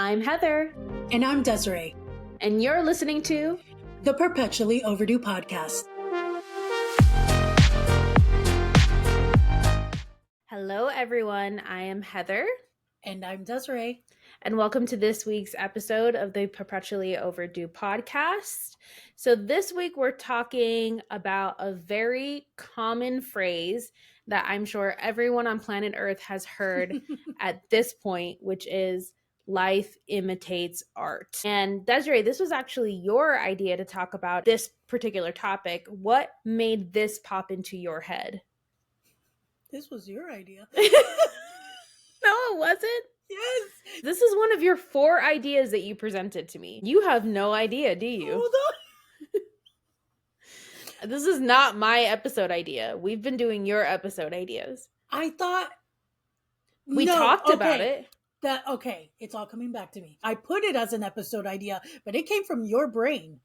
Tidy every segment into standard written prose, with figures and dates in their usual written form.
I'm Heather. And I'm Desiree. And you're listening to the Perpetually Overdue Podcast. Hello, everyone. I am Heather. And I'm Desiree. And welcome to this week's episode of the Perpetually Overdue Podcast. So this week we're talking about a very common phrase that I'm sure everyone on planet Earth has heard at this point, which is life imitates art. And Desiree, this was actually your idea to talk about this particular topic. What made this pop into your head? This was your idea. No, it wasn't. Yes. This is one of your 4 ideas that you presented to me. You have no idea, do you? Hold on. This is not my episode idea. We've been doing your episode ideas. I thought we talked about it. Okay, it's all coming back to me. I put it as an episode idea, but it came from your brain.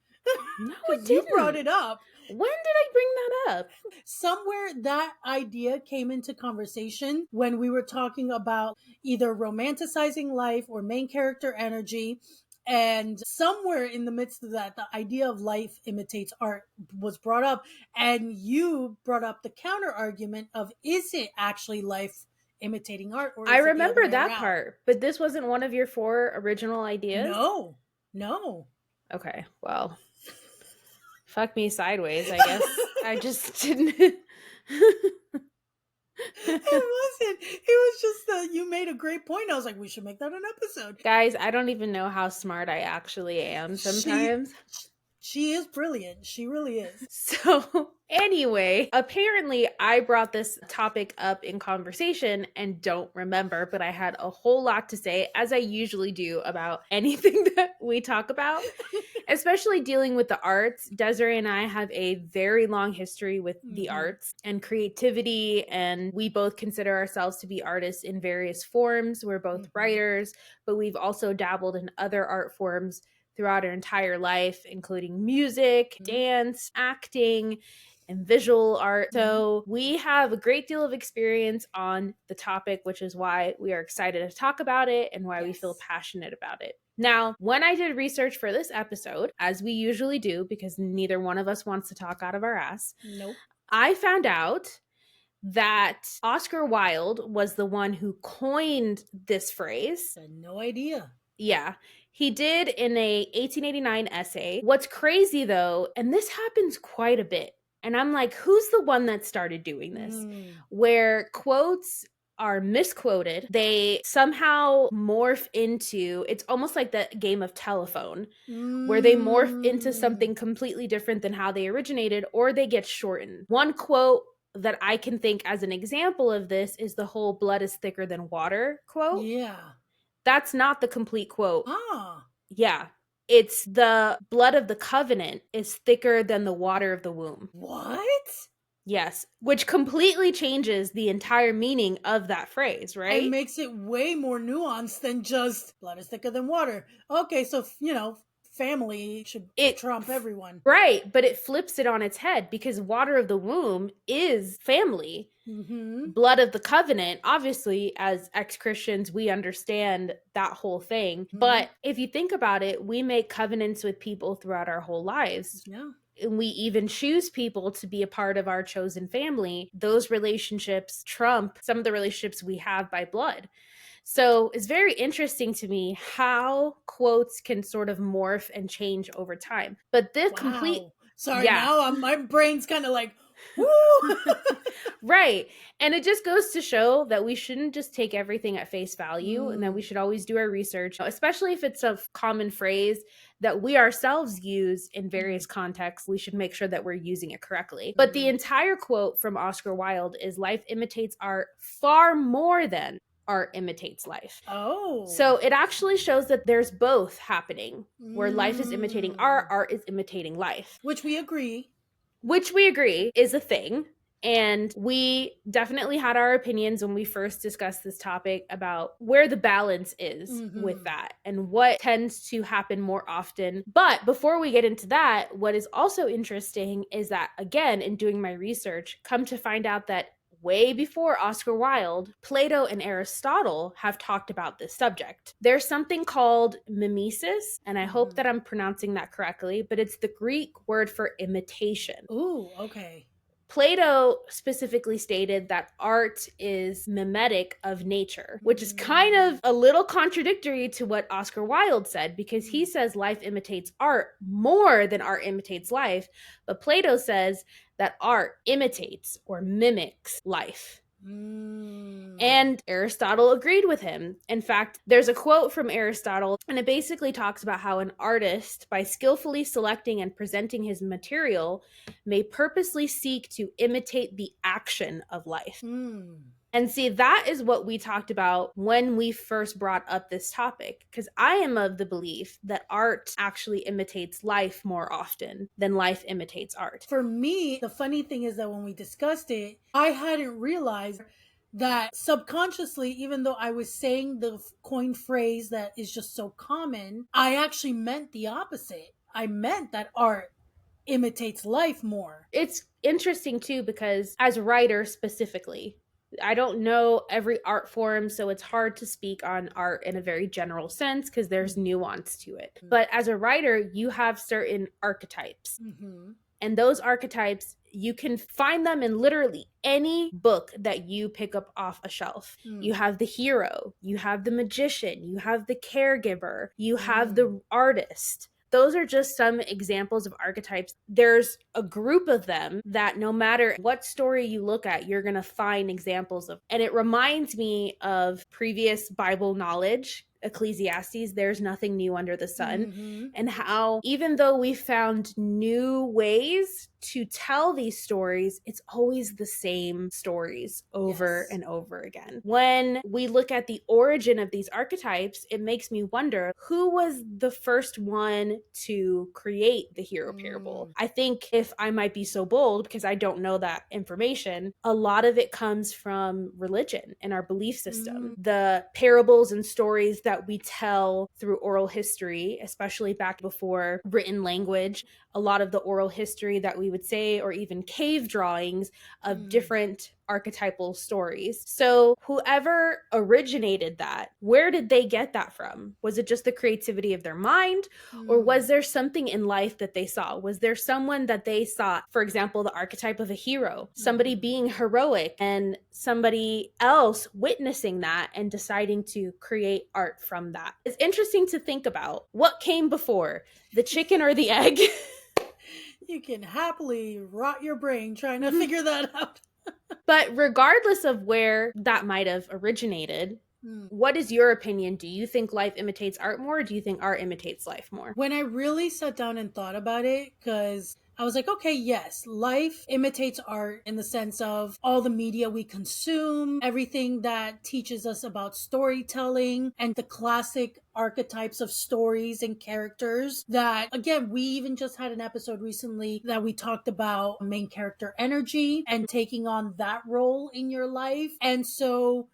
No, it didn't. You brought it up. When did I bring that up? Somewhere that idea came into conversation when we were talking about either romanticizing life or main character energy. And somewhere in the midst of that, the idea of life imitates art was brought up. And you brought up the counter argument of, is it actually life imitating art? Or I remember that part, but this wasn't one of your 4 original ideas? No. Okay, well, fuck me sideways, I guess. I just didn't. It wasn't. It was just that you made a great point. I was like, we should make that an episode. Guys, I don't even know how smart I actually am sometimes. She is brilliant. She really is. So anyway, apparently I brought this topic up in conversation and don't remember, but I had a whole lot to say, as I usually do, about anything that we talk about, especially dealing with the arts. Desiree and I have a very long history with the arts and creativity, and we both consider ourselves to be artists in various forms. We're both writers, but we've also dabbled in other art forms throughout our entire life, including music, dance, acting, and visual art. So we have a great deal of experience on the topic, which is why we are excited to talk about it and why we feel passionate about it. Now, when I did research for this episode, as we usually do, because neither one of us wants to talk out of our ass, I found out that Oscar Wilde was the one who coined this phrase. I had no idea. Yeah. He did in a 1889 essay. What's crazy though, and this happens quite a bit, and I'm like, who's the one that started doing this? Where quotes are misquoted, they somehow morph into, it's almost like the game of telephone, where they morph into something completely different than how they originated, or they get shortened. One quote that I can think as an example of this is the whole blood is thicker than water quote. Yeah. That's not the complete quote. Ah. Yeah. It's the blood of the covenant is thicker than the water of the womb. What? Yes. Which completely changes the entire meaning of that phrase, right? It makes it way more nuanced than just blood is thicker than water. Okay, so, family should trump everyone. Right, but it flips it on its head because water of the womb is family. Blood of the covenant, obviously, as ex-Christians, we understand that whole thing. But if you think about it, we make covenants with people throughout our whole lives. Yeah. And we even choose people to be a part of our chosen family. Those relationships trump some of the relationships we have by blood. So it's very interesting to me how quotes can sort of morph and change over time. But this now my brain's kind of like, woo! Right. And it just goes to show that we shouldn't just take everything at face value and that we should always do our research, especially if it's a common phrase that we ourselves use in various contexts. We should make sure that we're using it correctly. But the entire quote from Oscar Wilde is life imitates art far more than art imitates life. Oh. So it actually shows that there's both happening, where life is imitating art, art is imitating life. Which we agree is a thing. And we definitely had our opinions when we first discussed this topic about where the balance is with that and what tends to happen more often. But before we get into that, what is also interesting is that, again, in doing my research, come to find out that way before Oscar Wilde, Plato and Aristotle have talked about this subject. There's something called mimesis, and I hope that I'm pronouncing that correctly, but it's the Greek word for imitation. Ooh, okay. Plato specifically stated that art is mimetic of nature, which is kind of a little contradictory to what Oscar Wilde said, because he says life imitates art more than art imitates life. But Plato says that art imitates or mimics life. And Aristotle agreed with him. In fact, there's a quote from Aristotle, and it basically talks about how an artist, by skillfully selecting and presenting his material, may purposely seek to imitate the action of life. And see, that is what we talked about when we first brought up this topic, because I am of the belief that art actually imitates life more often than life imitates art. For me, the funny thing is that when we discussed it, I hadn't realized that subconsciously, even though I was saying the coined phrase that is just so common, I actually meant the opposite. I meant that art imitates life more. It's interesting too, because as a writer specifically, I don't know every art form, so it's hard to speak on art in a very general sense because there's nuance to it. But as a writer, you have certain archetypes. And those archetypes, you can find them in literally any book that you pick up off a shelf. You have the hero, you have the magician, you have the caregiver, you have the artist. Those are just some examples of archetypes. There's a group of them that no matter what story you look at, you're going to find examples of. And it reminds me of previous Bible knowledge, Ecclesiastes, there's nothing new under the sun, and how even though we found new ways to tell these stories, it's always the same stories over and over again. When we look at the origin of these archetypes, it makes me wonder, who was the first one to create the hero parable? I think, if I might be so bold, because I don't know that information, a lot of it comes from religion and our belief system. The parables and stories that we tell through oral history, especially back before written language, a lot of the oral history that we would say, or even cave drawings of different archetypal stories. So whoever originated that, where did they get that from? Was it just the creativity of their mind? Or was there something in life that they saw? Was there someone that they saw, for example, the archetype of a hero, somebody being heroic and somebody else witnessing that and deciding to create art from that? It's interesting to think about what came before, the chicken or the egg. You can happily rot your brain trying to figure that out. But regardless of where that might have originated, what is your opinion? Do you think life imitates art more, or do you think art imitates life more? When I really sat down and thought about it, because I was like, okay, yes, life imitates art in the sense of all the media we consume, everything that teaches us about storytelling, and the classic archetypes of stories and characters that, again, we even just had an episode recently that we talked about main character energy and taking on that role in your life. And so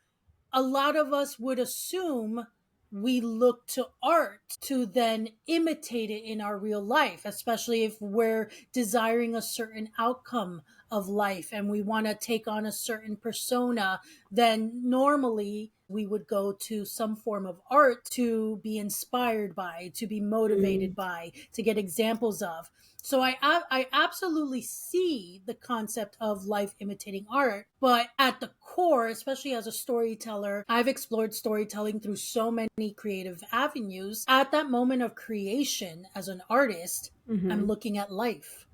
a lot of us would assume we look to art to then imitate it in our real life, especially if we're desiring a certain outcome of life and we want to take on a certain persona, then normally we would go to some form of art to be inspired by, to be motivated by, to get examples of. So I absolutely see the concept of life imitating art, but at the core, especially as a storyteller, I've explored storytelling through so many creative avenues. At that moment of creation as an artist, I'm looking at life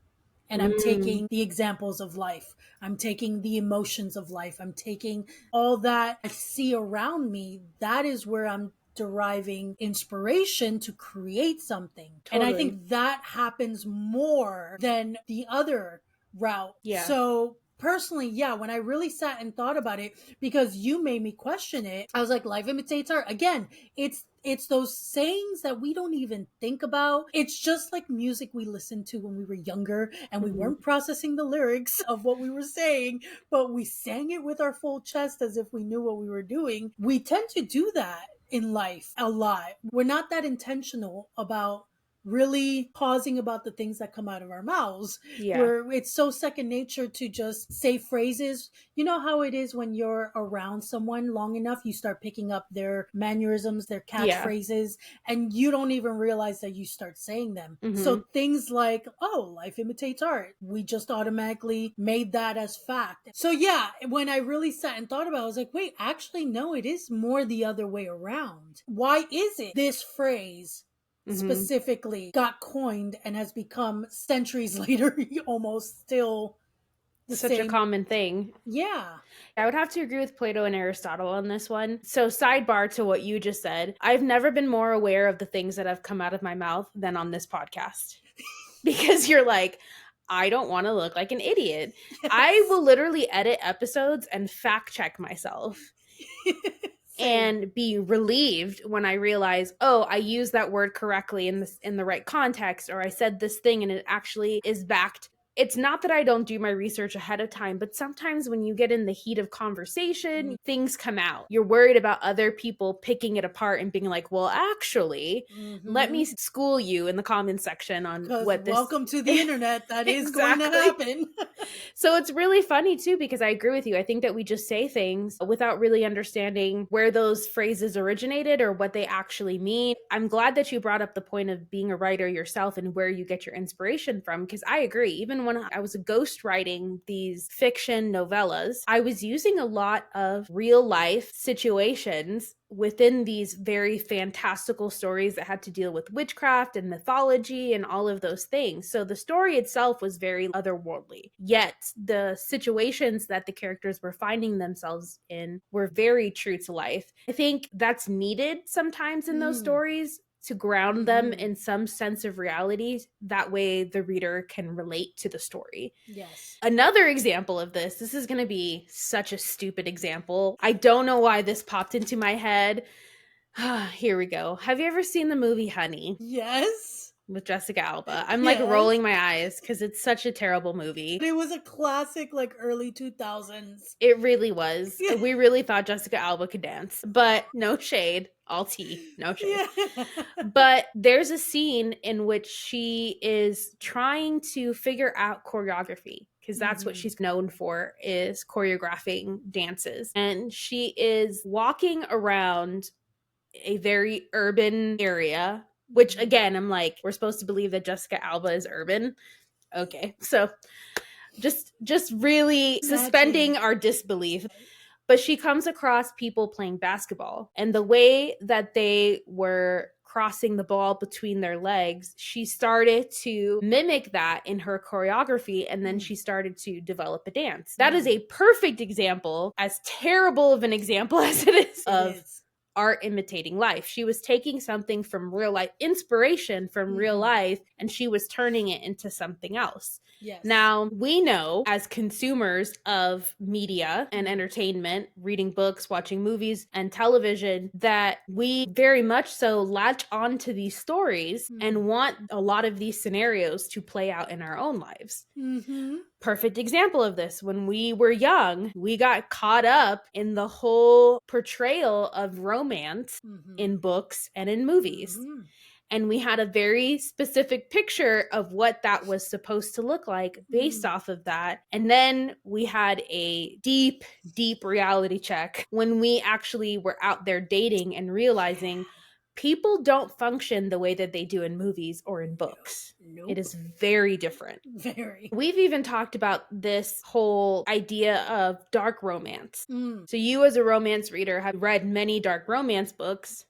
and I'm taking the examples of life. I'm taking the emotions of life. I'm taking all that I see around me. That is where I'm deriving inspiration to create something. Totally. And I think that happens more than the other route. Yeah. So personally, yeah, when I really sat and thought about it, because you made me question it, I was like, life imitates art. Again, it's those sayings that we don't even think about. It's just like music we listened to when we were younger and we weren't processing the lyrics of what we were saying, but we sang it with our full chest as if we knew what we were doing. We tend to do that in life a lot. We're not that intentional about really pausing about the things that come out of our mouths. Yeah. Where it's so second nature to just say phrases. You know how it is when you're around someone long enough, you start picking up their mannerisms, their catchphrases, and you don't even realize that you start saying them. So things like, oh, life imitates art. We just automatically made that as fact. So yeah, when I really sat and thought about it, I was like, wait, actually, no, it is more the other way around. Why is it this phrase specifically got coined and has become centuries later almost still such a common thing? Yeah. I would have to agree with Plato and Aristotle on this one. So sidebar to what you just said, I've never been more aware of the things that have come out of my mouth than on this podcast. Because you're like, I don't want to look like an idiot. Yes. I will literally edit episodes and fact check myself. And be relieved when I realize, oh, I used that word correctly in the right context, or I said this thing and it actually is backed. It's not that I don't do my research ahead of time, but sometimes when you get in the heat of conversation, things come out. You're worried about other people picking it apart and being like, well, actually, let me school you in the comments section on what this... Welcome to the internet. That is going to happen. So it's really funny too, because I agree with you. I think that we just say things without really understanding where those phrases originated or what they actually mean. I'm glad that you brought up the point of being a writer yourself and where you get your inspiration from, because I agree. Even when I was ghost writing these fiction novellas, I was using a lot of real life situations within these very fantastical stories that had to deal with witchcraft and mythology and all of those things. So the story itself was very otherworldly, yet the situations that the characters were finding themselves in were very true to life. I think that's needed sometimes in those stories, to ground them in some sense of reality. That way the reader can relate to the story. Yes. Another example of this is going to be such a stupid example. I don't know why this popped into my head. Here we go. Have you ever seen the movie Honey? Yes. With Jessica Alba. I'm like rolling my eyes because it's such a terrible movie. It was a classic, like early 2000s. It really was. We really thought Jessica Alba could dance, but no shade. All tea, no shade. Yeah. But there's a scene in which she is trying to figure out choreography, because that's what she's known for, is choreographing dances. And she is walking around a very urban area, which again, I'm like, we're supposed to believe that Jessica Alba is urban. Okay, so just really suspending our disbelief. But she comes across people playing basketball, and the way that they were crossing the ball between their legs, she started to mimic that in her choreography, and then she started to develop a dance. That is a perfect example, as terrible of an example as it is, of art imitating life. She was taking something from real life, inspiration from real life, and she was turning it into something else. Yes. Now, we know as consumers of media and entertainment, reading books, watching movies and television, that we very much so latch onto these stories and want a lot of these scenarios to play out in our own lives. Perfect example of this. When we were young, we got caught up in the whole portrayal of romance in books and in movies. And we had a very specific picture of what that was supposed to look like based off of that. And then we had a deep, deep reality check when we actually were out there dating and realizing people don't function the way that they do in movies or in books. Nope. It is very different. Very. We've even talked about this whole idea of dark romance. So you as a romance reader have read many dark romance books.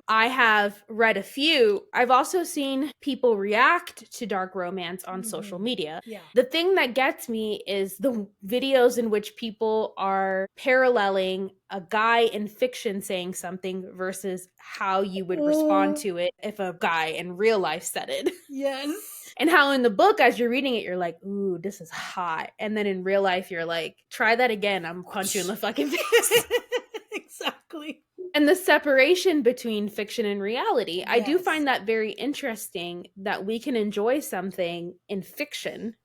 I have read a few. I've also seen people react to dark romance on social media. Yeah. The thing that gets me is the videos in which people are paralleling a guy in fiction saying something versus how you would respond to it if a guy in real life said it. Yes. And how in the book, as you're reading it, you're like, ooh, this is hot. And then in real life, you're like, try that again. I'm gonna punch you in the fucking face. Exactly. And the separation between fiction and reality. Yes. I do find that very interesting, that we can enjoy something in fiction,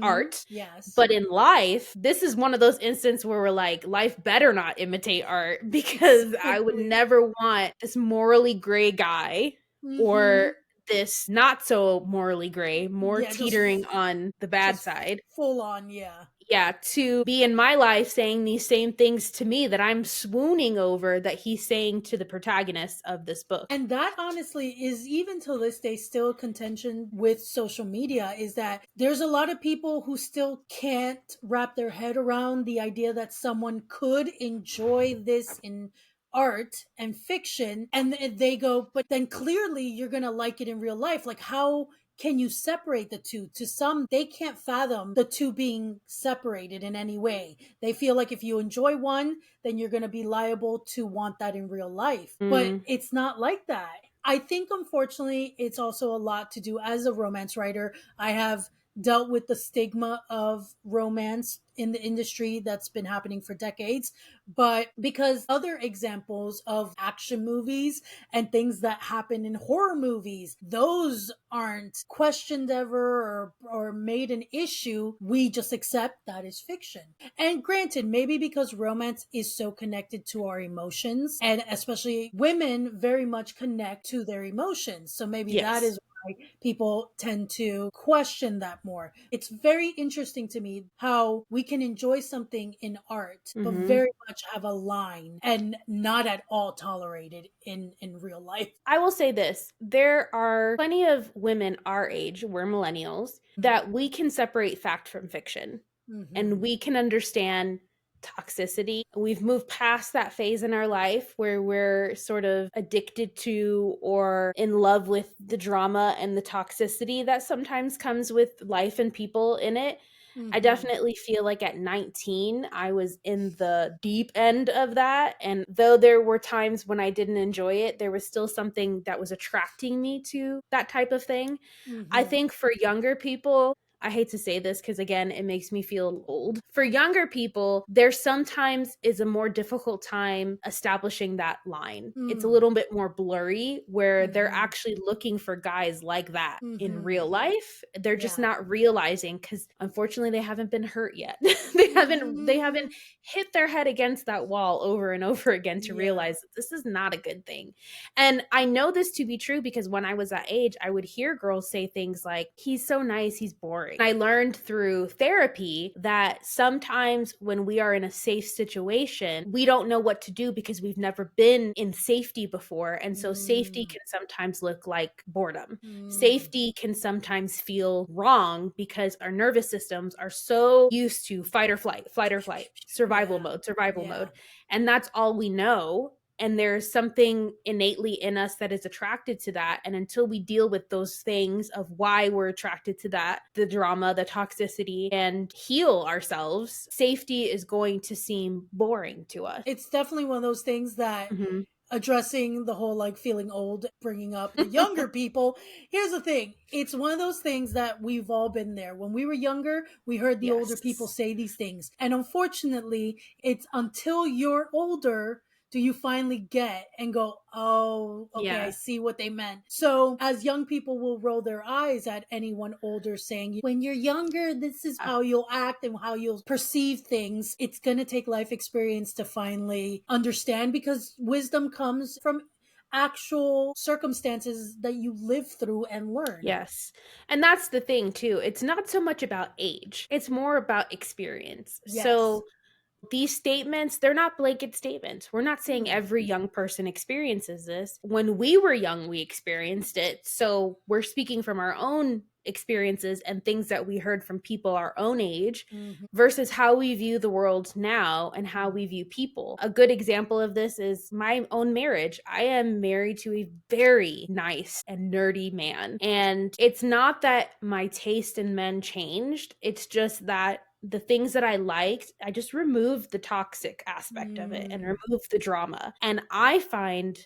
art. Yes. But in life, this is one of those instances where we're like, life better not imitate art, because I would never want this morally gray guy or this not so morally gray, more Yeah, teetering on the bad just side. full on, yeah. Yeah, to be in my life saying these same things to me that I'm swooning over that he's saying to the protagonist of this book. And that honestly is, even till this day, still a contention with social media, is that there's a lot of people who still can't wrap their head around the idea that someone could enjoy this in art and fiction, and they go, but then clearly you're gonna like it in real life. Like, how can you separate the two? To some, they can't fathom the two being separated in any way. They feel like if you enjoy one, then you're going to be liable to want that in real life. But it's not like that. I think, unfortunately, it's also a lot to do, as a romance writer, I have dealt with the stigma of romance in the industry that's been happening for decades. But because other examples of action movies and things that happen in horror movies, those aren't questioned ever, or made an issue, we just accept that is fiction. And granted, maybe because romance is so connected to our emotions, and especially women very much connect to their emotions, so maybe that is why people tend to question that more. It's very interesting to me how we can enjoy something in art, but very much have a line and not at all tolerated in real life. I will say this. There are plenty of women our age, we're millennials, that we can separate fact from fiction. And we can understand toxicity. We've moved past that phase in our life where we're sort of addicted to or in love with the drama and the toxicity that sometimes comes with life and people in it. I definitely feel like at 19, I was in the deep end of that. And though there were times when I didn't enjoy it, there was still something that was attracting me to that type of thing. I think for younger people, I hate to say this because, again, it makes me feel old. For younger people, there sometimes is a more difficult time establishing that line. It's a little bit more blurry where they're actually looking for guys like that in real life. They're just not realizing, because unfortunately they haven't been hurt yet. they haven't hit their head against that wall over and over again to realize that this is not a good thing. And I know this to be true because when I was that age, I would hear girls say things like, he's so nice, he's boring. I learned through therapy that sometimes when we are in a safe situation, we don't know what to do because we've never been in safety before. And so safety can sometimes look like boredom. Safety can sometimes feel wrong because our nervous systems are so used to fight or flight, survival mode. And that's all we know. And there's something innately in us that is attracted to that. And until we deal with those things of why we're attracted to that, the drama, the toxicity, and heal ourselves, safety is going to seem boring to us. It's definitely one of those things that addressing the whole like feeling old, bringing up the younger people. Here's the thing. It's one of those things that we've all been there. When we were younger, we heard the older people say these things. And unfortunately, it's until you're older do you finally get and go, oh, okay, I see what they meant. So as young people will roll their eyes at anyone older saying, when you're younger, this is how you'll act and how you'll perceive things. It's going to take life experience to finally understand, because wisdom comes from actual circumstances that you live through and learn. Yes. And that's the thing too. It's not so much about age. It's more about experience. So these statements, they're not blanket statements. We're not saying every young person experiences this. When we were young, we experienced it. So we're speaking from our own experiences and things that we heard from people our own age versus how we view the world now and how we view people. A good example of this is my own marriage. I am married to a very nice and nerdy man. And it's not that my taste in men changed. It's just that the things that I liked, I just removed the toxic aspect of it and removed the drama. And I find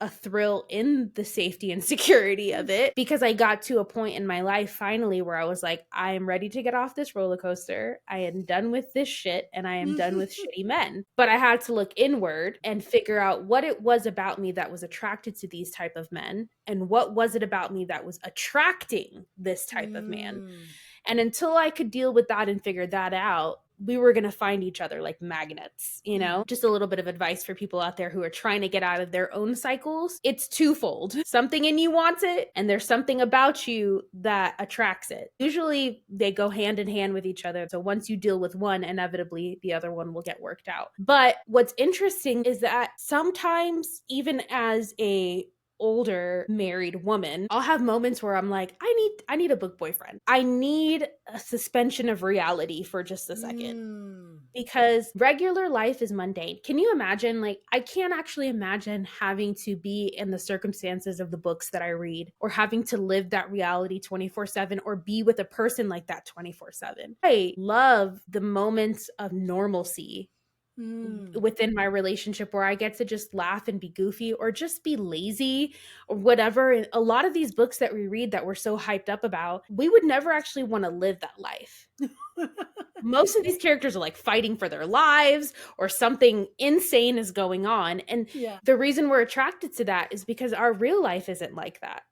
a thrill in the safety and security of it, because I got to a point in my life finally where I was like, I am ready to get off this roller coaster. I am done with this shit and I am done with shitty men. But I had to look inward and figure out what it was about me that was attracted to these type of men, and what was it about me that was attracting this type of man. And until I could deal with that and figure that out, we were going to find each other like magnets, you know? Just a little bit of advice for people out there who are trying to get out of their own cycles. It's twofold. Something in you wants it, and there's something about you that attracts it. Usually they go hand in hand with each other. So once you deal with one, inevitably the other one will get worked out. But what's interesting is that sometimes, even as a older married woman, I'll have moments where I'm like, I need a book boyfriend. I need a suspension of reality for just a second. Because regular life is mundane. Can you imagine? Like, I can't actually imagine having to be in the circumstances of the books that I read, or having to live that reality 24/7, or be with a person like that 24/7. I love the moments of normalcy within my relationship where I get to just laugh and be goofy, or just be lazy, or whatever. And a lot of these books that we read that we're so hyped up about, we would never actually want to live that life. Most of these characters are like fighting for their lives, or something insane is going on. And the reason we're attracted to that is because our real life isn't like that.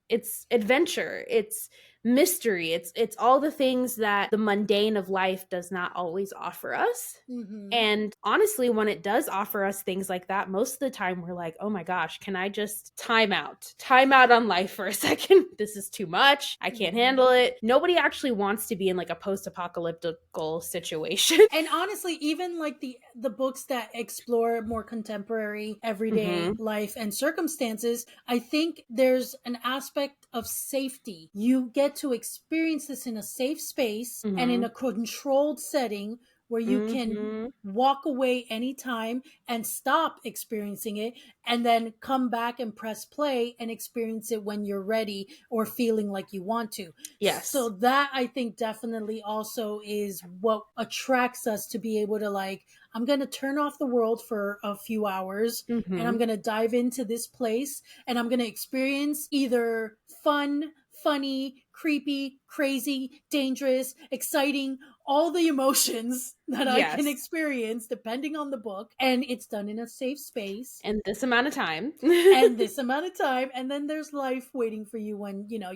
It's adventure, it's mystery, it's all the things that the mundane of life does not always offer us. And honestly, when it does offer us things like that, most of the time we're like, oh my gosh, can I just time out on life for a second? This is too much. I can't handle it. Nobody actually wants to be in like a post-apocalyptical situation. And honestly, even like the books that explore more contemporary everyday life and circumstances, I think there's an aspect of safety. You get to experience this in a safe space and in a controlled setting where you can walk away anytime and stop experiencing it, and then come back and press play and experience it when you're ready or feeling like you want to. Yes. So that, I think, definitely also is what attracts us to be able to, like, I'm going to turn off the world for a few hours and I'm going to dive into this place and I'm going to experience either fun, funny, creepy, crazy, dangerous, exciting, all the emotions that I can experience depending on the book. And it's done in a safe space. And this amount of time. And this amount of time. And then there's life waiting for you when, you know,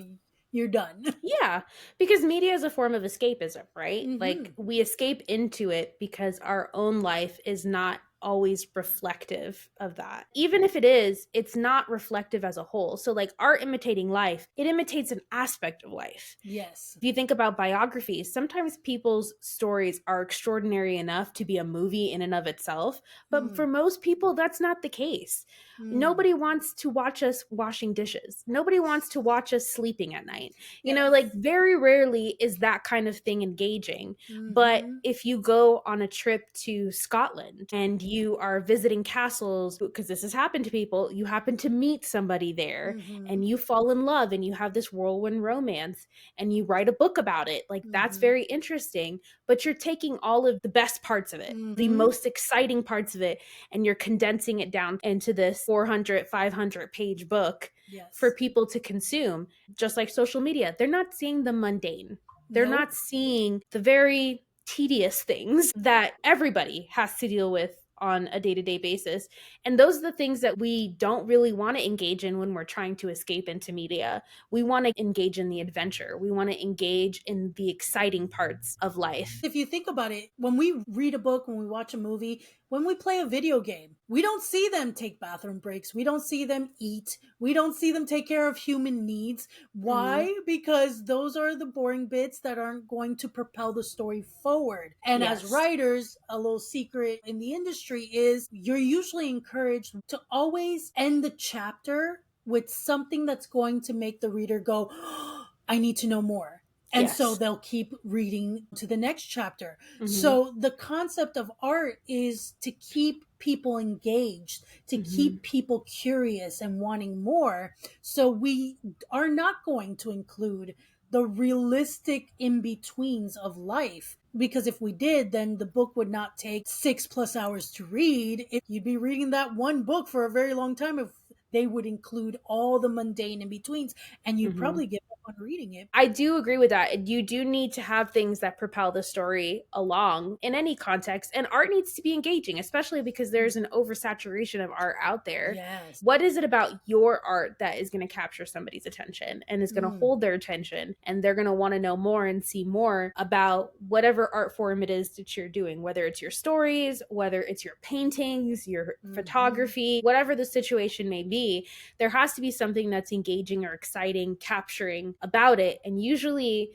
you're done. Yeah, because media is a form of escapism, right? Like, we escape into it because our own life is not always reflective of that. Even if it is, it's not reflective as a whole. So like Art Imitating Life, it imitates an aspect of life. Yes. If you think about biographies, sometimes people's stories are extraordinary enough to be a movie in and of itself, but for most people, that's not the case. Nobody wants to watch us washing dishes. Nobody wants to watch us sleeping at night. You know, like, very rarely is that kind of thing engaging. But if you go on a trip to Scotland and you are visiting castles, because this has happened to people, you happen to meet somebody there and you fall in love and you have this whirlwind romance and you write a book about it. Like, that's very interesting, but you're taking all of the best parts of it, the most exciting parts of it, and you're condensing it down into this 400, 500 page book for people to consume. Just like social media, they're not seeing the mundane. They're not seeing the very tedious things that everybody has to deal with on a day-to-day basis. And those are the things that we don't really want to engage in when we're trying to escape into media. We want to engage in the adventure. We want to engage in the exciting parts of life. If you think about it, when we read a book, when we watch a movie, when we play a video game, we don't see them take bathroom breaks. We don't see them eat. We don't see them take care of human needs. Why? Because those are the boring bits that aren't going to propel the story forward. And as writers, a little secret in the industry is you're usually encouraged to always end the chapter with something that's going to make the reader go, oh, I need to know more. And so they'll keep reading to the next chapter. So the concept of art is to keep people engaged, to keep people curious and wanting more. So we are not going to include the realistic in-betweens of life. Because if we did, then the book would not take 6+ hours to read. You'd be reading that one book for a very long time if they would include all the mundane in-betweens. And you'd probably give up fun reading it. I do agree with that. You do need to have things that propel the story along in any context. And art needs to be engaging, especially because there's an oversaturation of art out there. Yes. What is it about your art that is going to capture somebody's attention and is going to hold their attention? And they're going to want to know more and see more about whatever art form it is that you're doing, whether it's your stories, whether it's your paintings, your photography, whatever the situation may be. There has to be something that's engaging or exciting, capturing about it. And usually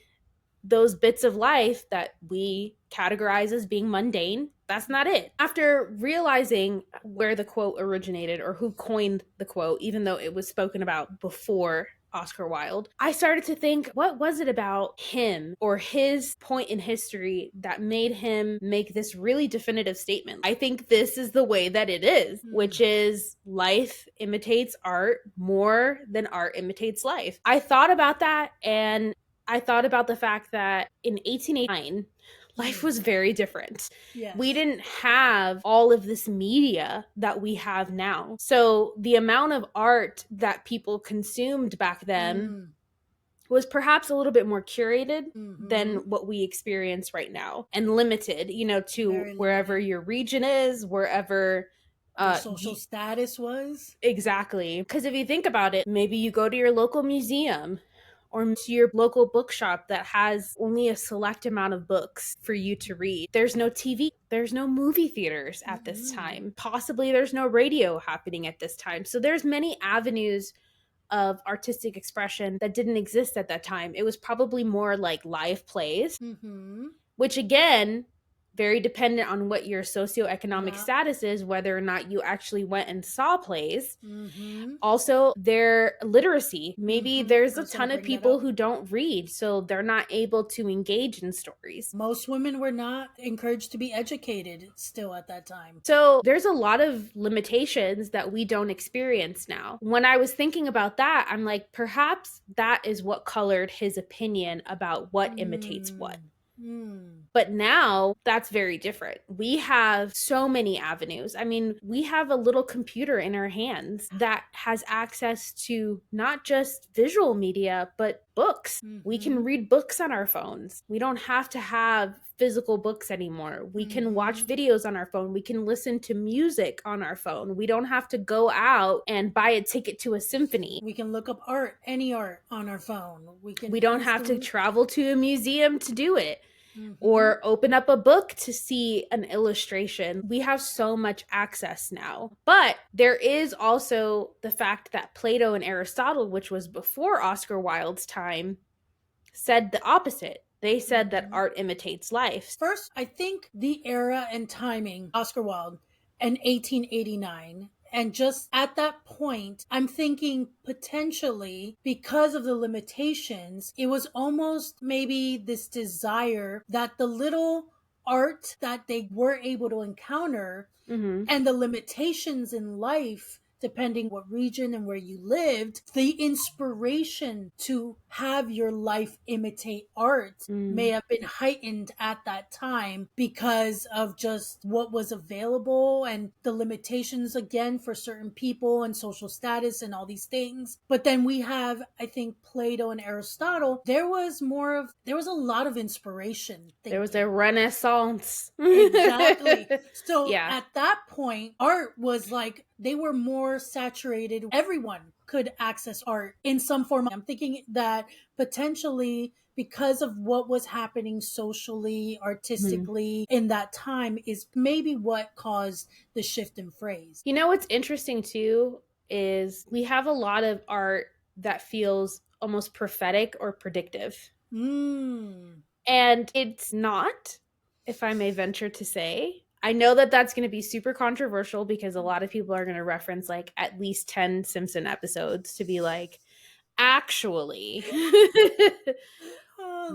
those bits of life that we categorize as being mundane, that's not it. After realizing where the quote originated or who coined the quote, even though it was spoken about before Oscar Wilde, I started to think, what was it about him or his point in history that made him make this really definitive statement? I think this is the way that it is, which is life imitates art more than art imitates life. I thought about that, and I thought about the fact that in 1889, life was very different. Yes. We didn't have all of this media that we have now. So the amount of art that people consumed back then was perhaps a little bit more curated than what we experience right now, and limited, to Very wherever your region is, wherever social status was. Exactly. Because if you think about it, maybe you go to your local museum or to your local bookshop that has only a select amount of books for you to read. There's no TV. There's no movie theaters at this time. Possibly there's no radio happening at this time. So there's many avenues of artistic expression that didn't exist at that time. It was probably more like live plays, which again, very dependent on what your socioeconomic status is, whether or not you actually went and saw plays. Also, their literacy. Maybe there's a ton of people who don't read, so they're not able to engage in stories. Most women were not encouraged to be educated still at that time. So there's a lot of limitations that we don't experience now. When I was thinking about that, I'm like, perhaps that is what colored his opinion about what imitates what. But now that's very different. We have so many avenues. I mean, we have a little computer in our hands that has access to not just visual media, but books. We can read books on our phones. We don't have to have physical books anymore. We can watch videos on our phone. We can listen to music on our phone. We don't have to go out and buy a ticket to a symphony. We can look up art, any art on our phone. We don't have to travel to a museum to do it. Or open up a book to see an illustration. We have so much access now. But there is also the fact that Plato and Aristotle, which was before Oscar Wilde's time, said the opposite. They said that art imitates life. First, I think the era and timing, Oscar Wilde, and 1889. And just at that point, I'm thinking potentially because of the limitations, it was almost maybe this desire that the little art that they were able to encounter and the limitations in life, depending what region and where you lived, the inspiration to have your life imitate art may have been heightened at that time because of just what was available and the limitations again for certain people and social status and all these things. But then we have, I think, Plato and Aristotle. There was a lot of inspiration. There was a renaissance. Exactly. So at that point, art was like, they were more saturated. Everyone could access art in some form. I'm thinking that potentially because of what was happening socially, artistically in that time is maybe what caused the shift in phrase. You know what's interesting too is we have a lot of art that feels almost prophetic or predictive. And it's not, if I may venture to say. I know that that's going to be super controversial because a lot of people are going to reference like at least 10 Simpson episodes to be like, actually,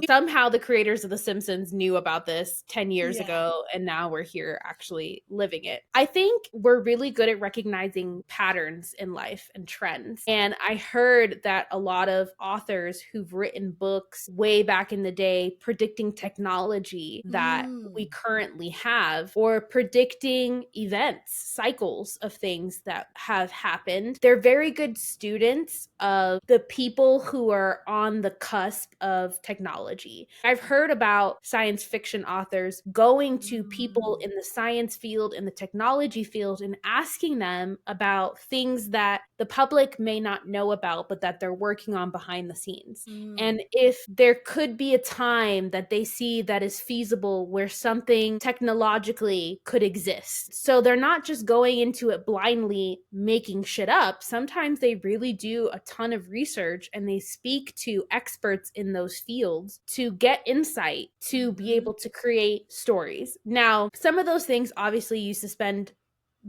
somehow the creators of The Simpsons knew about this 10 years ago, and now we're here actually living it. I think we're really good at recognizing patterns in life and trends. And I heard that a lot of authors who've written books way back in the day predicting technology that we currently have, or predicting events, cycles of things that have happened. They're very good students of the people who are on the cusp of technology. I've heard about science fiction authors going to people in the science field, in the technology field, and asking them about things that the public may not know about, but that they're working on behind the scenes. And if there could be a time that they see that is feasible where something technologically could exist. So they're not just going into it blindly making shit up. Sometimes they really do a ton of research and they speak to experts in those fields to get insight to be able to create stories. Now, some of those things obviously you suspend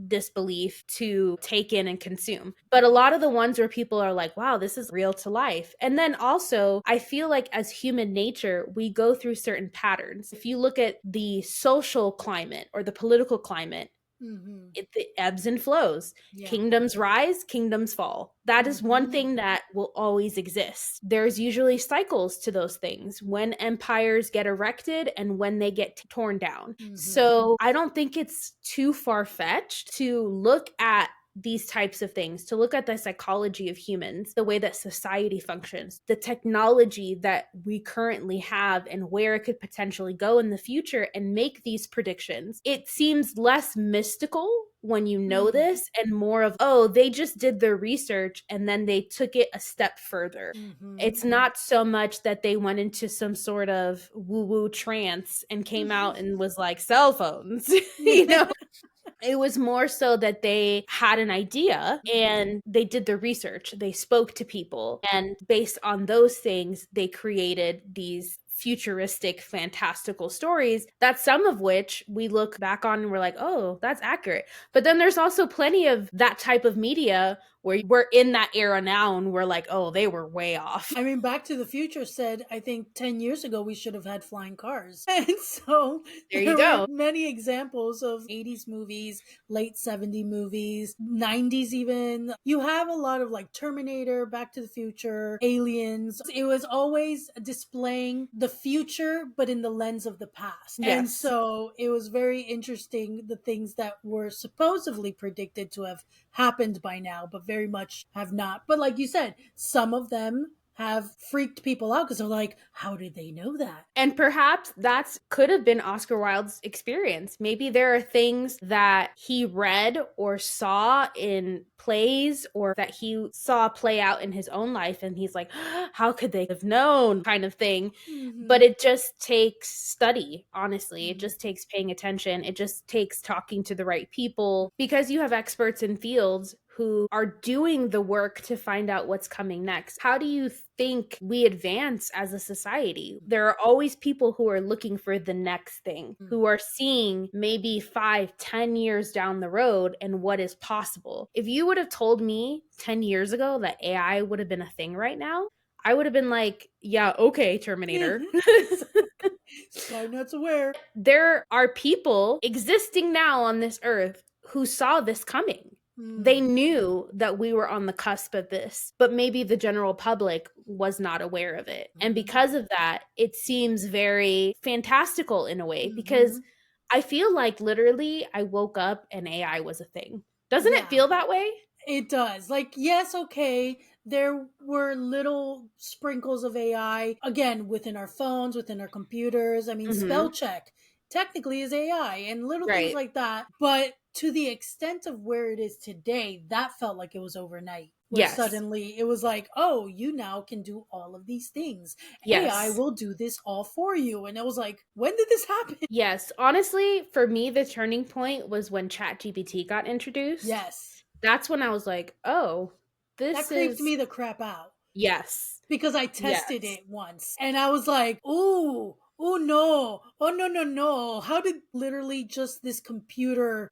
disbelief to take in and consume. But a lot of the ones where people are like, wow, this is real to life. And then also, I feel like as human nature, we go through certain patterns. If you look at the social climate or the political climate, it ebbs and flows. Yeah. Kingdoms rise, kingdoms fall. That is one thing that will always exist. There's usually cycles to those things, when empires get erected and when they get torn down. So I don't think it's too far-fetched to look at these types of things, to look at the psychology of humans, the way that society functions, the technology that we currently have and where it could potentially go in the future, and make these predictions. It seems less mystical when you know this, and more of, oh, they just did their research and then they took it a step further. It's not so much that they went into some sort of woo-woo trance and came out and was like, cell phones, you know? It was more so that they had an idea and they did the research. They spoke to people, and based on those things, they created these futuristic, fantastical stories that some of which we look back on and we're like, oh, that's accurate. But then there's also plenty of that type of media where we're in that era now and we're like, oh, they were way off. I mean, Back to the Future said, I think 10 years ago, we should have had flying cars. And so there you go. Were many examples of 80s movies, late 70s movies, 90s even. You have a lot of like Terminator, Back to the Future, Aliens. It was always displaying the future, but in the lens of the past. Yes. And so it was very interesting, the things that were supposedly predicted to have happened by now, but very much have not. But like you said, some of them have freaked people out because they're like, how did they know that? And perhaps that's could have been Oscar Wilde's experience. Maybe there are things that he read or saw in plays or that he saw play out in his own life, and he's like, how could they have known, kind of thing. But it just takes study, honestly. It just takes paying attention. It just takes talking to the right people, because you have experts in fields who are doing the work to find out what's coming next. How do you think we advance as a society? There are always people who are looking for the next thing, who are seeing maybe 5-10 years down the road and what is possible. If you would have told me 10 years ago that AI would have been a thing right now, I would have been like, yeah, okay, Terminator. I'm not aware. There are people existing now on this earth who saw this coming. They knew that we were on the cusp of this, but maybe the general public was not aware of it. And because of that, it seems very fantastical in a way, because I feel like literally I woke up and AI was a thing. Doesn't it feel that way? It does. Like, yes, okay, there were little sprinkles of AI, again, within our phones, within our computers. I mean, spell check technically is AI and little things like that. But to the extent of where it is today, that felt like it was overnight. Where suddenly it was like, oh, you now can do all of these things. AI will do this all for you. And it was like, when did this happen? Yes. Honestly, for me, the turning point was when ChatGPT got introduced. Yes. That's when I was like, oh, that creeped me the crap out. Yes. Because I tested it once and I was like, ooh, oh no, oh no. How did literally just this computer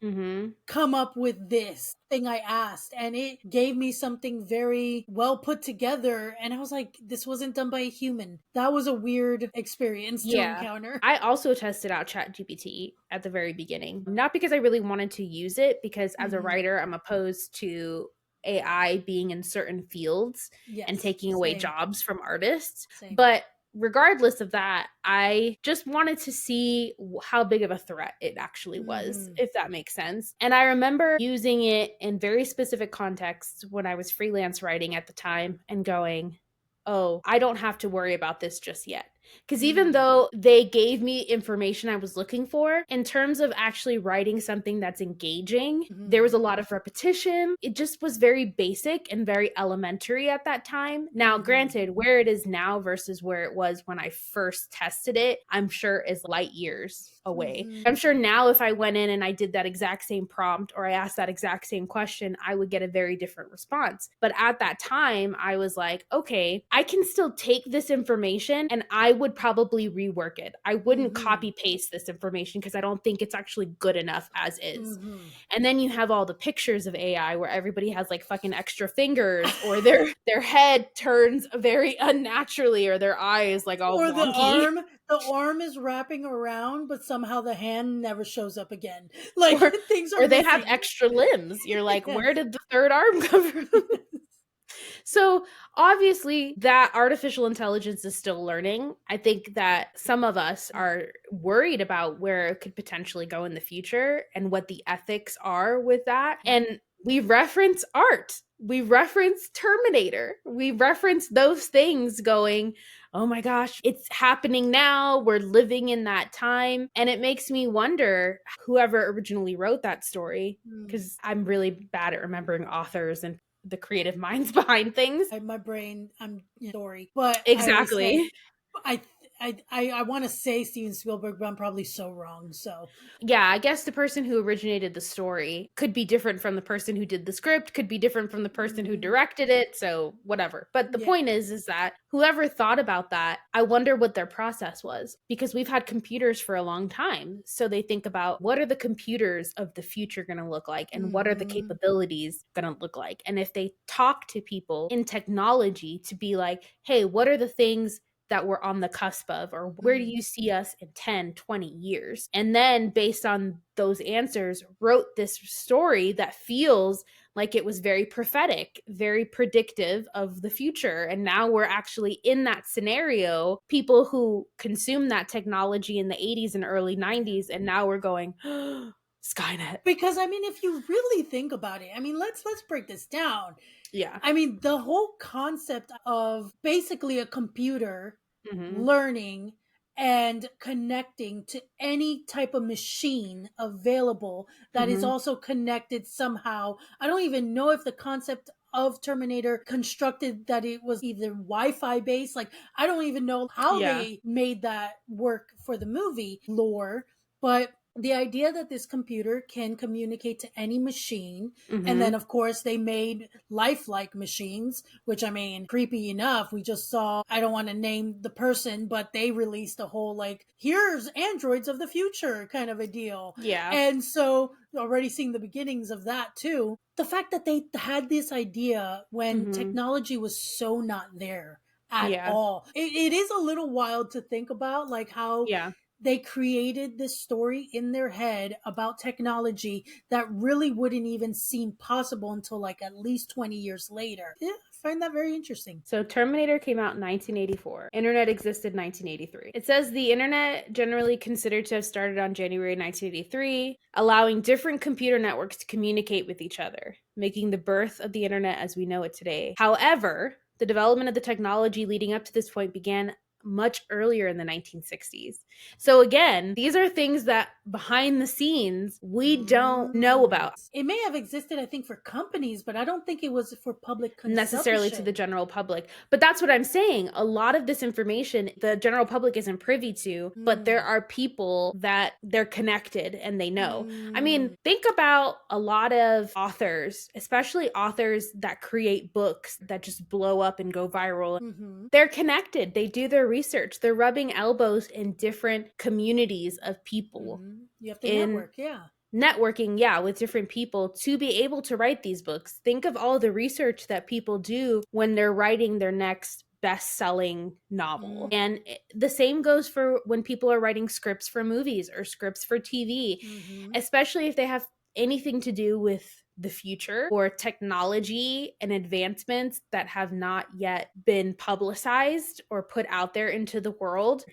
come up with this thing I asked? And it gave me something very well put together. And I was like, this wasn't done by a human. That was a weird experience to encounter. I also tested out ChatGPT at the very beginning. Not because I really wanted to use it, because as a writer, I'm opposed to AI being in certain fields and taking away jobs from artists. But regardless of that, I just wanted to see how big of a threat it actually was, if that makes sense. And I remember using it in very specific contexts when I was freelance writing at the time and going, oh, I don't have to worry about this just yet. Because even though they gave me information I was looking for, in terms of actually writing something that's engaging, there was a lot of repetition. It just was very basic and very elementary at that time. Now, granted, where it is now versus where it was when I first tested it, I'm sure is light years away. I'm sure now if I went in and I did that exact same prompt or I asked that exact same question, I would get a very different response. But at that time, I was like, okay, I can still take this information and I would probably rework it. I wouldn't copy paste this information because I don't think it's actually good enough as is. And then you have all the pictures of AI where everybody has like fucking extra fingers or their head turns very unnaturally or their eyes like all or wonky. the arm is wrapping around, but somehow the hand never shows up again. Like things are or they missing. have extra limbs. You're like, where did the third arm come from? So obviously that artificial intelligence is still learning. I think that some of us are worried about where it could potentially go in the future and what the ethics are with that. And we reference art. We reference Terminator. We reference those things going, oh my gosh, it's happening now. We're living in that time. And it makes me wonder whoever originally wrote that story, because I'm really bad at remembering authors and the creative minds behind things. My brain, I'm sorry, but exactly. I want to say Steven Spielberg, but I'm probably so wrong. So yeah, I guess the person who originated the story could be different from the person who did the script, could be different from the person who directed it. So whatever. But the point is that whoever thought about that, I wonder what their process was, because we've had computers for a long time. So they think about what are the computers of the future going to look like and what are the capabilities going to look like. And if they talk to people in technology to be like, hey, what are the things that we're on the cusp of, or where do you see us in 10, 20 years? And then based on those answers, wrote this story that feels like it was very prophetic, very predictive of the future. And now we're actually in that scenario, people who consumed that technology in the 80s and early 90s, and now we're going, Skynet. Because I mean, if you really think about it, I mean, let's break this down. Yeah. I mean, the whole concept of basically a computer learning and connecting to any type of machine available that is also connected somehow. I don't even know if the concept of Terminator constructed that it was either Wi-Fi based. Like, I don't even know how they made that work for the movie lore, but the idea that this computer can communicate to any machine. And then, of course, they made lifelike machines, which, I mean, creepy enough. We just saw, I don't want to name the person, but they released a whole, like, here's androids of the future kind of a deal. Yeah. And so already seeing the beginnings of that too. The fact that they had this idea when technology was so not there at all. It is a little wild to think about, like how they created this story in their head about technology that really wouldn't even seem possible until like at least 20 years later. Yeah, I find that very interesting. So Terminator came out in 1984. Internet existed in 1983. It says the internet generally considered to have started on January 1983, allowing different computer networks to communicate with each other, making the birth of the internet as we know it today. However, the development of the technology leading up to this point began much earlier in the 1960s. So again, these are things that behind the scenes we don't know about. It may have existed, I think, for companies, but I don't think it was for public consumption. Necessarily to the general public. But that's what I'm saying. A lot of this information the general public isn't privy to, but there are people that they're connected and they know. I mean, think about a lot of authors, especially authors that create books that just blow up and go viral. They're connected. They do their research. They're rubbing elbows in different communities of people. You have to network, networking, with different people to be able to write these books. Think of all the research that people do when they're writing their next best-selling novel. And the same goes for when people are writing scripts for movies or scripts for TV, especially if they have anything to do with the future or technology and advancements that have not yet been publicized or put out there into the world.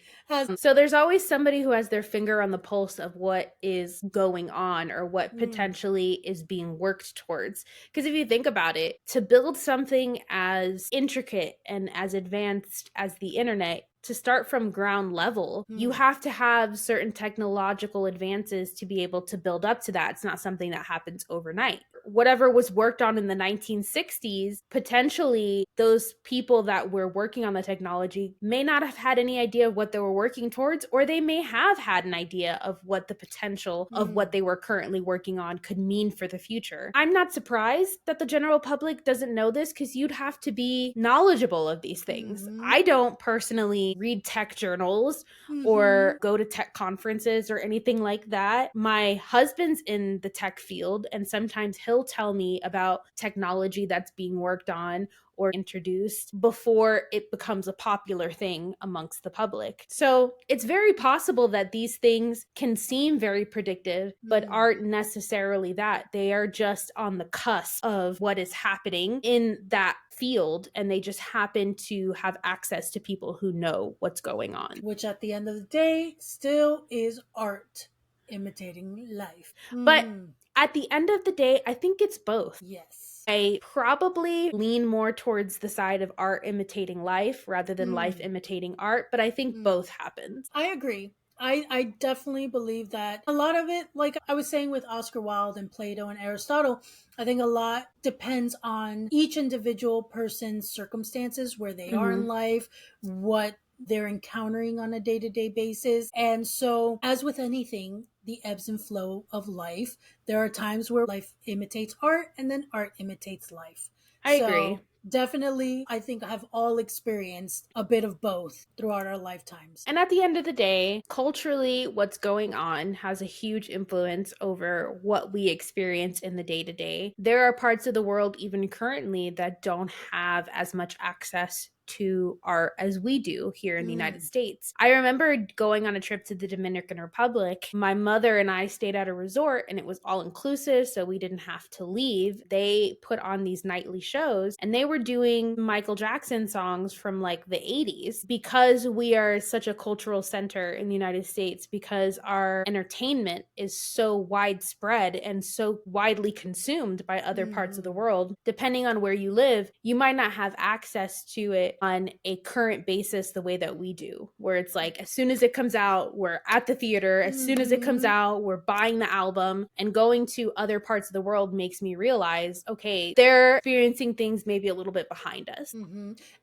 So there's always somebody who has their finger on the pulse of what is going on or what potentially is being worked towards. Because if you think about it, to build something as intricate and as advanced as the internet, to start from ground level, you have to have certain technological advances to be able to build up to that. It's not something that happens overnight. Whatever was worked on in the 1960s, potentially those people that were working on the technology may not have had any idea of what they were working towards, or they may have had an idea of what the potential of what they were currently working on could mean for the future. I'm not surprised that the general public doesn't know this, because you'd have to be knowledgeable of these things. I don't personally read tech journals or go to tech conferences or anything like that. My husband's in the tech field, and sometimes he'll tell me about technology that's being worked on or introduced before it becomes a popular thing amongst the public. So it's very possible that these things can seem very predictive, but aren't necessarily that. They are just on the cusp of what is happening in that field, and they just happen to have access to people who know what's going on. Which at the end of the day still is art imitating life. But at the end of the day, I think it's both. Yes. I probably lean more towards the side of art imitating life rather than life imitating art, but I think both happens. I agree. I definitely believe that a lot of it, like I was saying with Oscar Wilde and Plato and Aristotle, I think a lot depends on each individual person's circumstances, where they are in life, what they're encountering on a day-to-day basis. And so, as with anything, the ebbs and flow of life, there are times where life imitates art, and then art imitates life. I agree. Definitely, I think I've all experienced a bit of both throughout our lifetimes. And at the end of the day, culturally, what's going on has a huge influence over what we experience in the day-to-day. There are parts of the world, even currently, that don't have as much access to art as we do here in the United States. I remember going on a trip to the Dominican Republic. My mother and I stayed at a resort, and it was all inclusive, so we didn't have to leave. They put on these nightly shows, and they were doing Michael Jackson songs from like the 80s. Because we are such a cultural center in the United States, because our entertainment is so widespread and so widely consumed by other parts of the world, depending on where you live, you might not have access to it on a current basis the way that we do, where it's like as soon as it comes out, we're at the theater. As soon as it comes out, we're buying the album. And going to other parts of the world makes me realize, okay, they're experiencing things maybe a little bit behind us.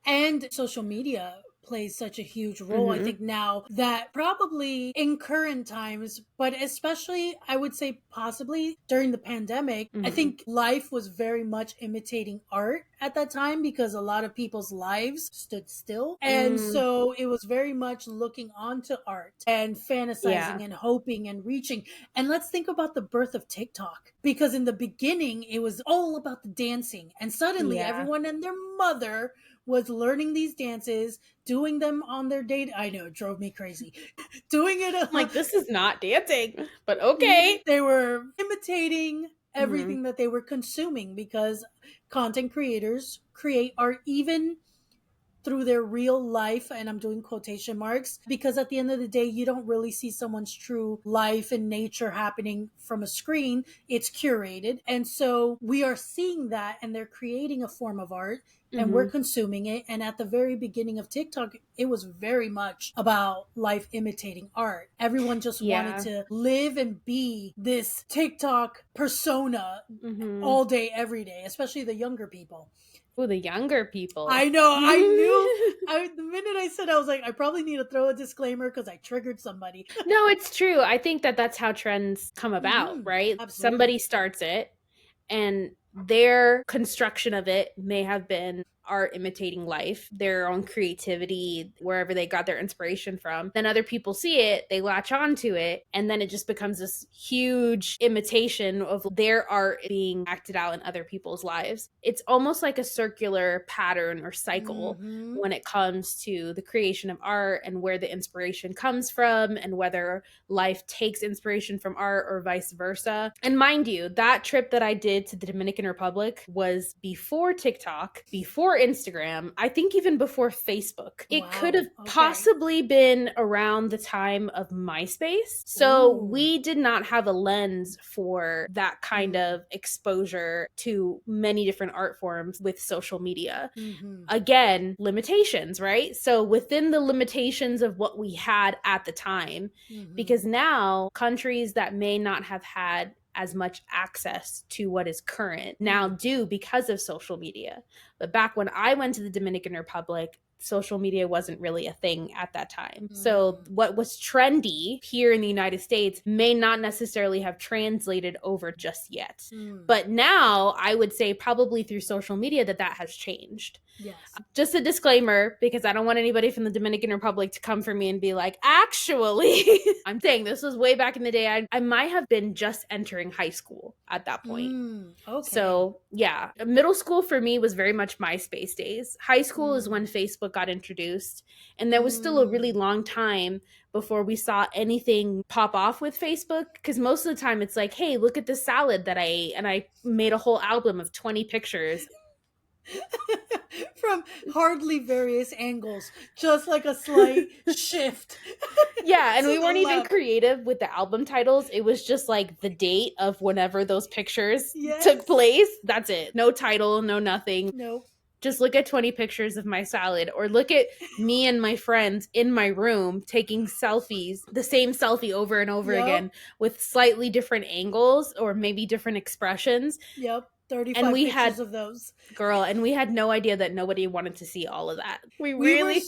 And social media plays such a huge role. I think now that probably in current times, but especially I would say possibly during the pandemic, I think life was very much imitating art at that time, because a lot of people's lives stood still. And so it was very much looking onto art and fantasizing and hoping and reaching. And let's think about the birth of TikTok, because in the beginning it was all about the dancing, and suddenly everyone and their mother was learning these dances, doing them on their date. I know, it drove me crazy. Doing it like, this is not dancing, but okay. They were imitating everything that they were consuming, because content creators create art even through their real life, and I'm doing quotation marks, because at the end of the day, you don't really see someone's true life and nature happening from a screen. It's curated. And so we are seeing that, and they're creating a form of art, and we're consuming it. And at the very beginning of TikTok, it was very much about life imitating art. Everyone just wanted to live and be this TikTok persona all day, every day, especially the younger people. Oh, the younger people. I know. I knew. The minute I said, I was like, I probably need to throw a disclaimer because I triggered somebody. No, it's true. I think that that's how trends come about, right? Absolutely. Somebody starts it, and their construction of it may have been Art Imitating Life, their own creativity, wherever they got their inspiration from. Then other people see it, they latch onto it, and then it just becomes this huge imitation of their art being acted out in other people's lives. It's almost like a circular pattern or cycle when it comes to the creation of art and where the inspiration comes from and whether life takes inspiration from art or vice versa. And mind you, that trip that I did to the Dominican Republic was before TikTok, before Instagram, I think even before Facebook. It could have possibly been around the time of MySpace. So we did not have a lens for that kind of exposure to many different art forms with social media. Again, limitations, right? So within the limitations of what we had at the time, because now countries that may not have had as much access to what is current now do because of social media. But back when I went to the Dominican Republic, social media wasn't really a thing at that time. So what was trendy here in the United States may not necessarily have translated over just yet. But now I would say probably through social media that has changed. Yes. Just a disclaimer, because I don't want anybody from the Dominican Republic to come for me and be like, actually, I'm saying this was way back in the day. I might have been just entering high school at that point. So yeah, middle school for me was very much MySpace days. High school is when Facebook got introduced. And there was still a really long time before we saw anything pop off with Facebook. Because most of the time it's like, hey, look at this salad that I ate. And I made a whole album of 20 pictures. From hardly various angles, just like a slight shift. Yeah, and we weren't even creative with the album titles. It was just like the date of whenever those pictures took place. That's it. No title, no nothing. Nope. Just look at 20 pictures of my salad, or look at me and my friends in my room taking selfies, the same selfie over and over again with slightly different angles or maybe different expressions. 35 and we pictures of those. Girl, and we had no idea that nobody wanted to see all of that. We really...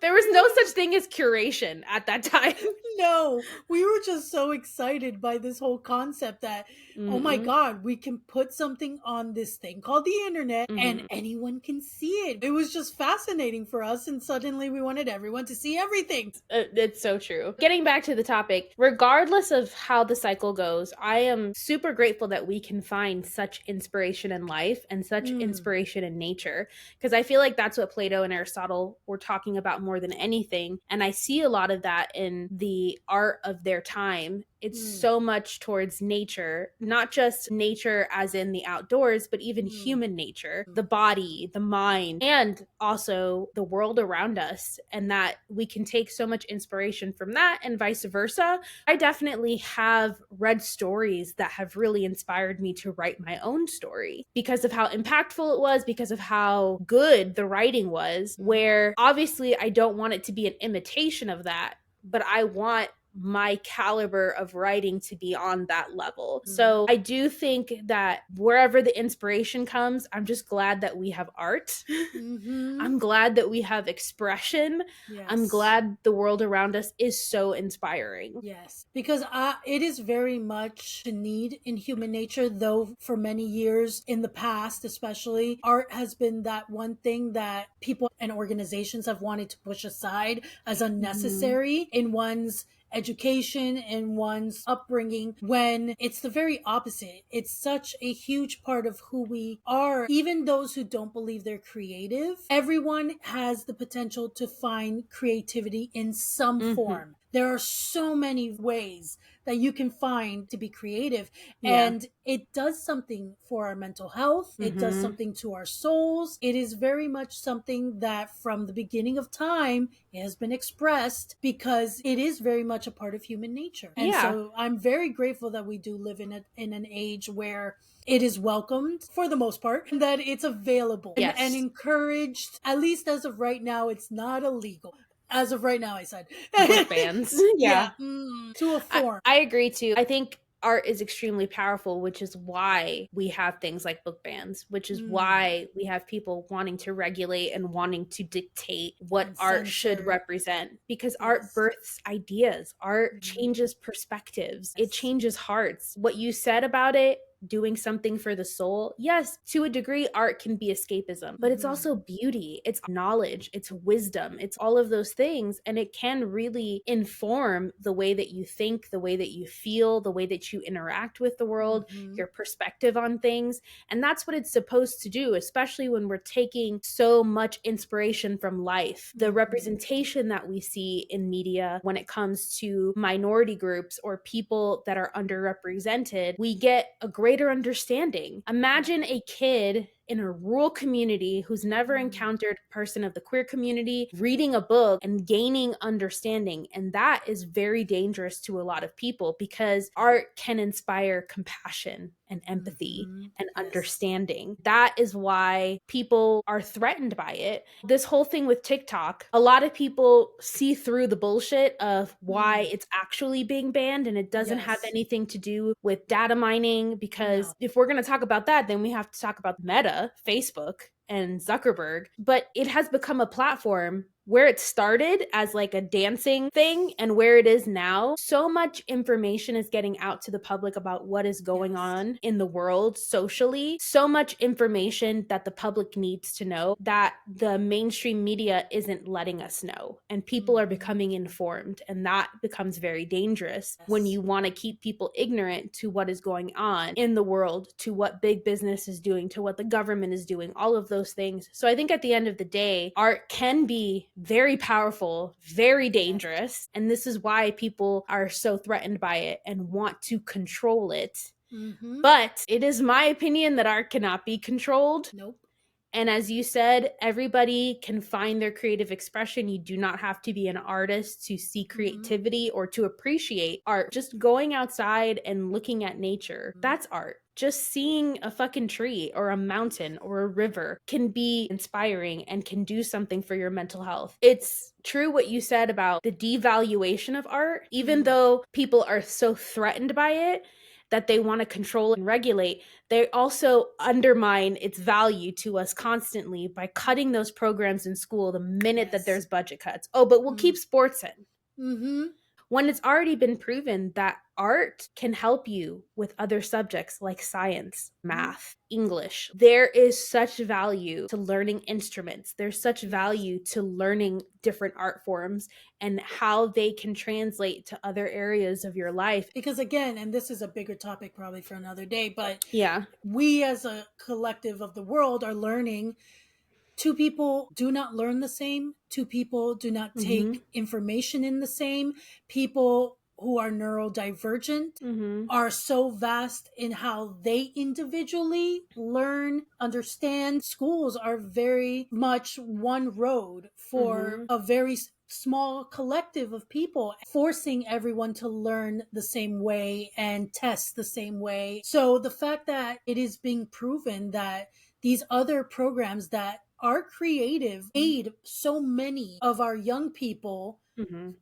There was no such thing as curation at that time. No, we were just so excited by this whole concept that, oh my God, we can put something on this thing called the internet and anyone can see it. It was just fascinating for us, and suddenly we wanted everyone to see everything. It's so true. Getting back to the topic, regardless of how the cycle goes, I am super grateful that we can find such inspiration in life and such inspiration in nature, because I feel like that's what Plato and Aristotle were talking about more than anything. And I see a lot of that in the art of their time. It's so much towards nature, not just nature as in the outdoors, but even human nature, the body, the mind, and also the world around us. And that we can take so much inspiration from that and vice versa. I definitely have read stories that have really inspired me to write my own story because of how impactful it was, because of how good the writing was, where obviously I don't want it to be an imitation of that, but I want my caliber of writing to be on that level. So I do think that wherever the inspiration comes, I'm just glad that we have art. I'm glad that we have expression. I'm glad the world around us is so inspiring. Yes, because it is very much a need in human nature, though for many years in the past, especially, art has been that one thing that people and organizations have wanted to push aside as unnecessary in one's education and one's upbringing, when it's the very opposite. It's such a huge part of who we are. Even those who don't believe they're creative, everyone has the potential to find creativity in some form. There are so many ways that you can find to be creative, and it does something for our mental health. It does something to our souls. It is very much something that from the beginning of time it has been expressed, because it is very much a part of human nature. And so I'm very grateful that we do live in an age where it is welcomed for the most part, and that it's available and encouraged. At least as of right now, it's not illegal. As of right now, I said. Book bans. To a form. I agree too. I think art is extremely powerful, which is why we have things like book bans, which is why we have people wanting to regulate and wanting to dictate what art should represent, because art births ideas. Art changes perspectives. It changes hearts. What you said about it doing something for the soul. Yes, to a degree, art can be escapism, but it's also beauty, it's knowledge, it's wisdom, it's all of those things. And it can really inform the way that you think, the way that you feel, the way that you interact with the world, your perspective on things. And that's what it's supposed to do, especially when we're taking so much inspiration from life. The representation that we see in media when it comes to minority groups or people that are underrepresented, we get a greater understanding. Imagine a kid in a rural community who's never encountered a person of the queer community reading a book and gaining understanding. And that is very dangerous to a lot of people, because art can inspire compassion and empathy and understanding. That is why people are threatened by it. This whole thing with TikTok, a lot of people see through the bullshit of why it's actually being banned, and it doesn't have anything to do with data mining, because if we're going to talk about that, then we have to talk about Meta, Facebook, and Zuckerberg. But it has become a platform where it started as like a dancing thing and where it is now. So much information is getting out to the public about what is going on in the world socially. So much information that the public needs to know that the mainstream media isn't letting us know. And people are becoming informed. And that becomes very dangerous when you want to keep people ignorant to what is going on in the world, to what big business is doing, to what the government is doing, all of those things. So I think at the end of the day, art can be very powerful, very dangerous. And this is why people are so threatened by it and want to control it. But it is my opinion that art cannot be controlled. And as you said, everybody can find their creative expression. You do not have to be an artist to see creativity or to appreciate art. Just going outside and looking at nature, that's art. Just seeing a fucking tree or a mountain or a river can be inspiring and can do something for your mental health. It's true what you said about the devaluation of art. Even though people are so threatened by it that they want to control and regulate, they also undermine its value to us constantly by cutting those programs in school the minute that there's budget cuts. Oh, but we'll keep sports in. When it's already been proven that art can help you with other subjects like science, math, English. There is such value to learning instruments. There's such value to learning different art forms and how they can translate to other areas of your life. Because again, and this is a bigger topic probably for another day, but yeah, we as a collective of the world are learning. Two people do not learn the same. Two people do not take information in the same. People who are neurodivergent are so vast in how they individually learn, understand. Schools are very much one road for a very small collective of people, forcing everyone to learn the same way and test the same way. So the fact that it is being proven that these other programs that are creative aid so many of our young people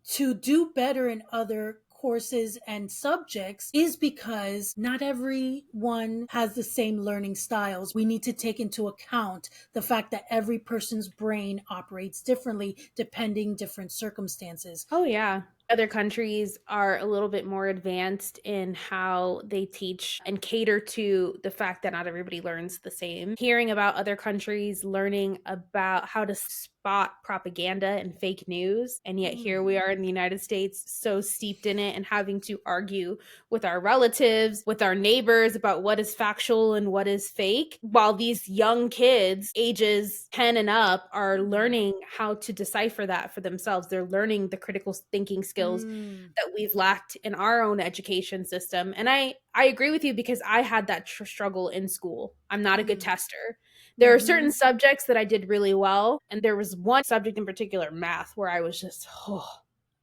to do better in other courses and subjects is because not everyone has the same learning styles. We need to take into account the fact that every person's brain operates differently depending different circumstances. Oh, yeah. Other countries are a little bit more advanced in how they teach and cater to the fact that not everybody learns the same. Hearing about other countries learning about how to spot propaganda and fake news, and yet here we are in the United States so steeped in it and having to argue with our relatives, with our neighbors about what is factual and what is fake, while these young kids ages 10 and up are learning how to decipher that for themselves. They're learning the critical thinking skills that we've lacked in our own education system. And I agree with you, because I had that struggle in school. I'm not a good tester. There are certain subjects that I did really well. And there was one subject in particular, math, where I was just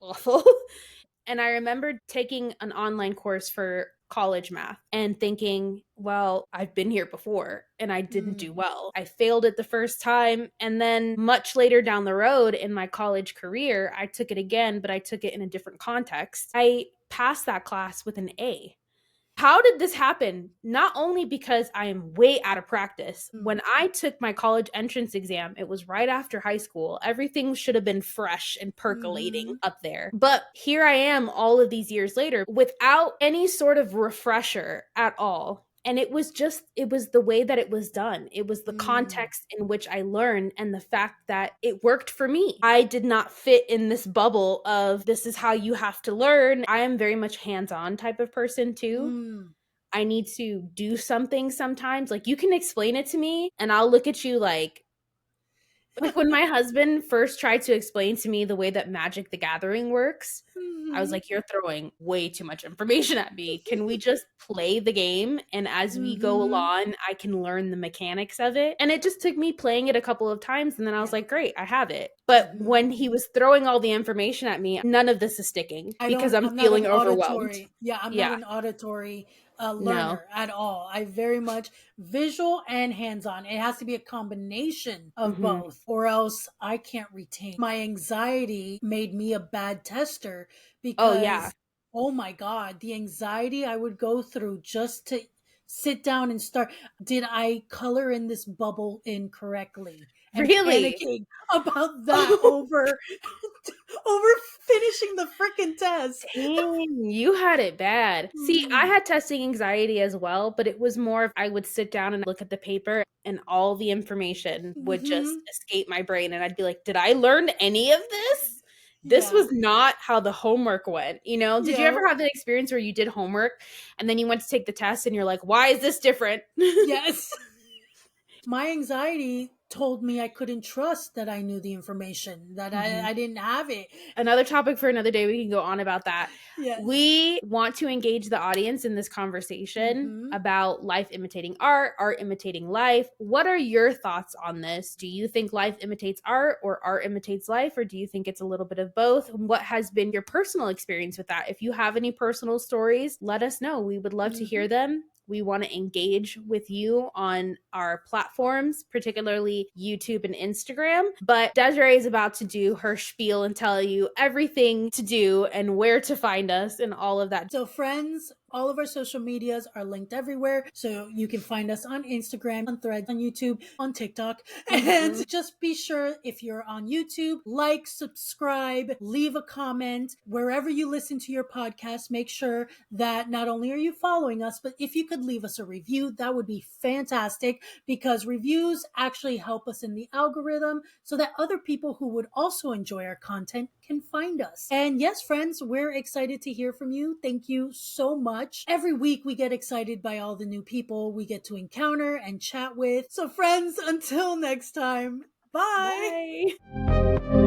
awful. And I remember taking an online course for college math and thinking, well, I've been here before and I didn't do well. I failed it the first time. And then much later down the road in my college career, I took it again, but I took it in a different context. I passed that class with an A. How did this happen? Not only because I am way out of practice. When I took my college entrance exam, it was right after high school. Everything should have been fresh and percolating up there. But here I am all of these years later without any sort of refresher at all. And it was the way that it was done. It was the context in which I learned and the fact that it worked for me. I did not fit in this bubble of this is how you have to learn. I am very much hands-on type of person too. I need to do something sometimes. Like, you can explain it to me and I'll look at you like when my husband first tried to explain to me the way that Magic the Gathering works, I was like, you're throwing way too much information at me. Can we just play the game? And as we go along, I can learn the mechanics of it. And it just took me playing it a couple of times. And then I was like, great, I have it. But when he was throwing all the information at me, none of this is sticking because I'm feeling overwhelmed. I'm not an auditory learner at all. I very much visual and hands-on. It has to be a combination of both, or else I can't retain. My anxiety made me a bad tester because, oh my God, the anxiety I would go through just to sit down and start. Did I color in this bubble incorrectly? And really panicking about that over finishing the freaking test. Dang, you had it bad. See, I had testing anxiety as well, but it was more of I would sit down and look at the paper and all the information would just escape my brain. And I'd be like, did I learn any of this? This was not how the homework went. You know, did you ever have that experience where you did homework and then you went to take the test and you're like, why is this different? Yes. My anxiety told me I couldn't trust that I knew the information, that I didn't have it. Another topic for another day. We can go on about that. Yes. We want to engage the audience in this conversation about life imitating art, art imitating life. What are your thoughts on this? Do you think life imitates art or art imitates life? Or do you think it's a little bit of both? What has been your personal experience with that? If you have any personal stories, let us know. We would love to hear them. We want to engage with you on our platforms, particularly YouTube and Instagram. But Desiree is about to do her spiel and tell you everything to do and where to find us and all of that. So friends, all of our social medias are linked everywhere. So you can find us on Instagram, on Threads, on YouTube, on TikTok. And just be sure, if you're on YouTube, like, subscribe, leave a comment. Wherever you listen to your podcast, make sure that not only are you following us, but if you could leave us a review, that would be fantastic, because reviews actually help us in the algorithm so that other people who would also enjoy our content can find us. And yes, friends, we're excited to hear from you. Thank you so much. Every week we get excited by all the new people we get to encounter and chat with. So friends, until next time, bye. Bye.